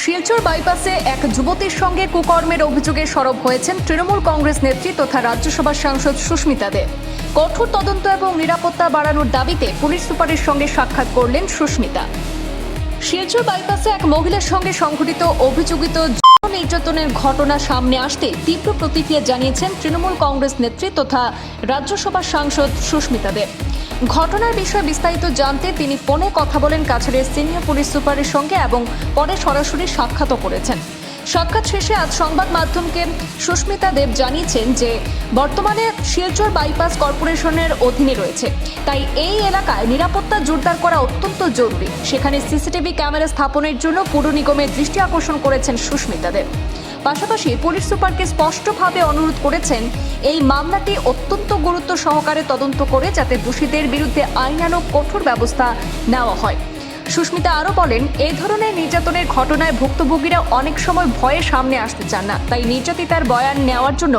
শিলচর বাইপাসে এক যুবতীর সঙ্গে কুকর্মের অভিযোগে সরব হয়েছেন তৃণমূল কংগ্রেস নেত্রী তথা রাজ্যসভার সাংসদ সুস্মিতা দেব। কঠোর তদন্ত এবং নিরাপত্তা বাড়ানোর দাবিতে পুলিশ সুপারের সঙ্গে সাক্ষাৎ করলেন সুস্মিতা। শিলচর বাইপাসে এক মহিলার সঙ্গে সংঘটিত অভিযোগিত নির্যাতনের ঘটনা সামনে আসতে তীব্র প্রতিক্রিয়া জানিয়েছেন তৃণমূল কংগ্রেস নেত্রী তথা রাজ্যসভার সাংসদ সুস্মিতা দেব। ঘটনার বিষয়ে বিস্তারিত জানতে তিনি ফোনে কথা বলেন কাছাড়ের সিনিয়র পুলিশ সুপারের সঙ্গে এবং পরে সরাসরি সাক্ষাৎও করেছেন। সাক্ষাৎ শেষে আজ সংবাদ মাধ্যমকে সুস্মিতা দেব জানিয়েছেন যে বর্তমানে শিলচর বাইপাস কর্পোরেশনের অধীনে রয়েছে, তাই এই এলাকায় নিরাপত্তা জোরদার করা অত্যন্ত জরুরি। সেখানে সিসিটিভি ক্যামেরা স্থাপনের জন্য পুর নিগমের দৃষ্টি আকর্ষণ করেছেন সুস্মিতা দেব। পাশাপাশি পুলিশ সুপারকে স্পষ্টভাবে অনুরোধ করেছেন এই মামলাটি অত্যন্ত গুরুত্ব সহকারে তদন্ত করে যাতে দোষীদের বিরুদ্ধে আইনানুগ কঠোর ব্যবস্থা নেওয়া হয়। সুস্মিতা আরও বলেন, এই ধরনের নির্যাতনের ঘটনায় ভুক্তভোগীরা অনেক সময় ভয়ে সামনে আসতে চান না, তাই নির্যাতিতার বয়ান নেওয়ার জন্য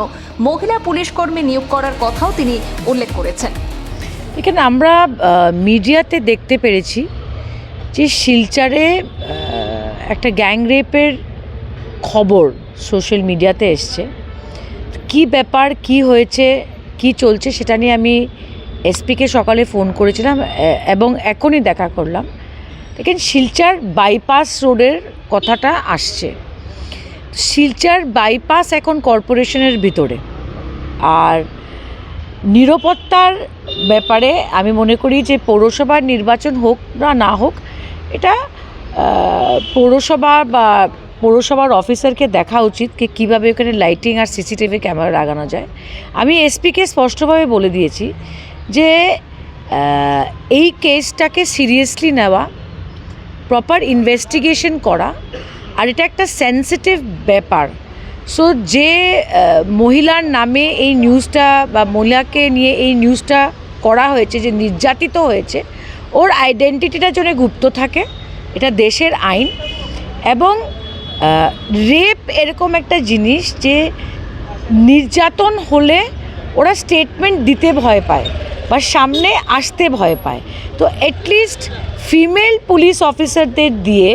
মহিলা পুলিশ কর্মী নিয়োগ করার কথাও তিনি উল্লেখ করেছেন। এখানে আমরা মিডিয়াতে দেখতে পেরেছি যে শিলচরে একটা গ্যাং রেপের খবর সোশ্যাল মিডিয়াতে এসছে। কি ব্যাপার, কি হয়েছে, কি চলছে সেটা নিয়ে আমি এসপিকে সকালে ফোন করেছিলাম এবং এখনই দেখা করলাম। দেখেন, শিলচর বাইপাস রোডের কথাটা আসছে। শিলচর বাইপাস এখন কর্পোরেশনের ভিতরে, আর নিরাপত্তার ব্যাপারে আমি মনে করি যে পৌরসভার নির্বাচন হোক বা না হোক, এটা পৌরসভার অফিসারকে দেখা উচিত যে কীভাবে ওখানে লাইটিং আর সিসিটিভি ক্যামেরা লাগানো যায়। আমি এসপিকে স্পষ্টভাবে বলে দিয়েছি যে এই কেসটাকে সিরিয়াসলি নেওয়া, প্রপার ইনভেস্টিগেশন করা, আর এটা একটা সেন্সিটিভ ব্যাপার। সো যে মহিলার নামে এই নিউজটা বা মহিলাকে নিয়ে এই নিউজটা করা হয়েছে, যে নির্যাতিত হয়েছে, ওর আইডেন্টিটিটা যেন গুপ্ত থাকে, এটা দেশের আইন। এবং রেপ এরকম একটা জিনিস যে নির্যাতন হলে ওরা স্টেটমেন্ট দিতে ভয় পায় বা সামনে আসতে ভয় পায়। তো অ্যাটলিস্ট ফিমেল পুলিশ অফিসারদের দিয়ে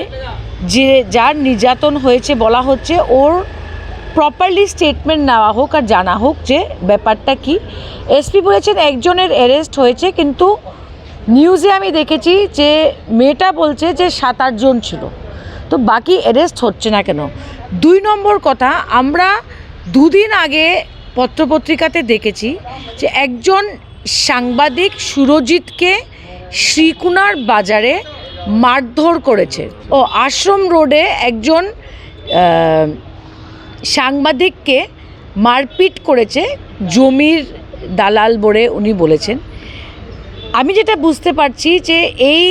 যে যার নির্যাতন হয়েছে বলা হচ্ছে, ওর প্রপারলি স্টেটমেন্ট নেওয়া হোক আর জানা হোক যে ব্যাপারটা কি। এসপি বলেছেন একজনের অ্যারেস্ট হয়েছে, কিন্তু নিউজে আমি দেখেছি যে মেয়েটা বলছে যে 7-8 জন ছিল। তো বাকি অ্যারেস্ট হচ্ছে না কেন? 2 নম্বর কথা, আমরা 2 দিন আগে পত্রপত্রিকাতে দেখেছি যে একজন সাংবাদিক সুরজিৎকে শ্রীকুনার বাজারে মারধর করেছে। আশ্রম রোডে একজন সাংবাদিককে মারপিট করেছে জমির দালাল বলে উনি বলেছেন। আমি যেটা বুঝতে পারছি যে এই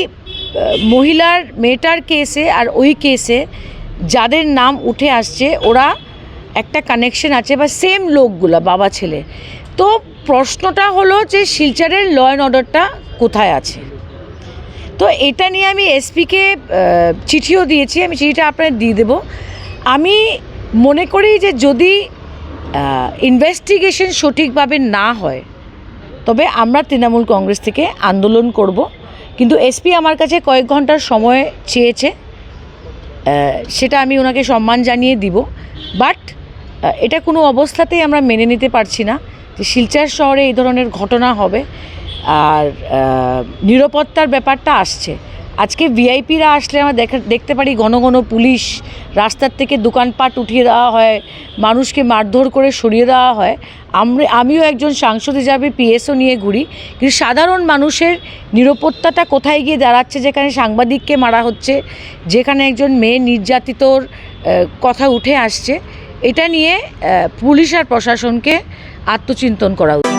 মহিলার মেয়েটার কেসে আর ওই কেসে যাদের নাম উঠে আসছে ওরা একটা কানেকশন আছে বা সেম লোকগুলা, বাবা ছেলে। তো প্রশ্নটা হলো যে শিলচরের ল অ্যান্ড অর্ডারটা কোথায় আছে? তো এটা নিয়ে আমি এসপিকে চিঠিও দিয়েছি, আমি চিঠিটা আপনার দিয়ে দেব। আমি মনে করি যে যদি ইনভেস্টিগেশন সঠিকভাবে না হয় তবে আমরা তৃণমূল কংগ্রেস থেকে আন্দোলন করব। কিন্তু এসপি আমার কাছে কয়েক ঘন্টার সময় চেয়েছে, সেটা আমি ওনাকে সম্মান জানিয়ে দিব। বাট এটা কোনো অবস্থাতেই আমরা মেনে নিতে পারছি না যে শিলচর শহরে এই ধরনের ঘটনা হবে। আর নিরাপত্তার ব্যাপারটা আসছে, আজকে ভিআইপিরা আসলে আমরা দেখতে পারি ঘন ঘন পুলিশ, রাস্তার থেকে দোকানপাট উঠিয়ে দেওয়া হয়, মানুষকে মারধর করে সরিয়ে দেওয়া হয়। আমিও একজন সাংসদ হিসাবে পিএসও নিয়ে ঘুরি, কিন্তু সাধারণ মানুষের নিরাপত্তাটা কোথায় গিয়ে দাঁড়াচ্ছে? যেখানে সাংবাদিককে মারা হচ্ছে, যেখানে একজন মেয়ে নির্যাতিতর কথা উঠে আসছে, এটা নিয়ে পুলিশ আর প্রশাসনকে আত্মচিন্তন করা উচিত।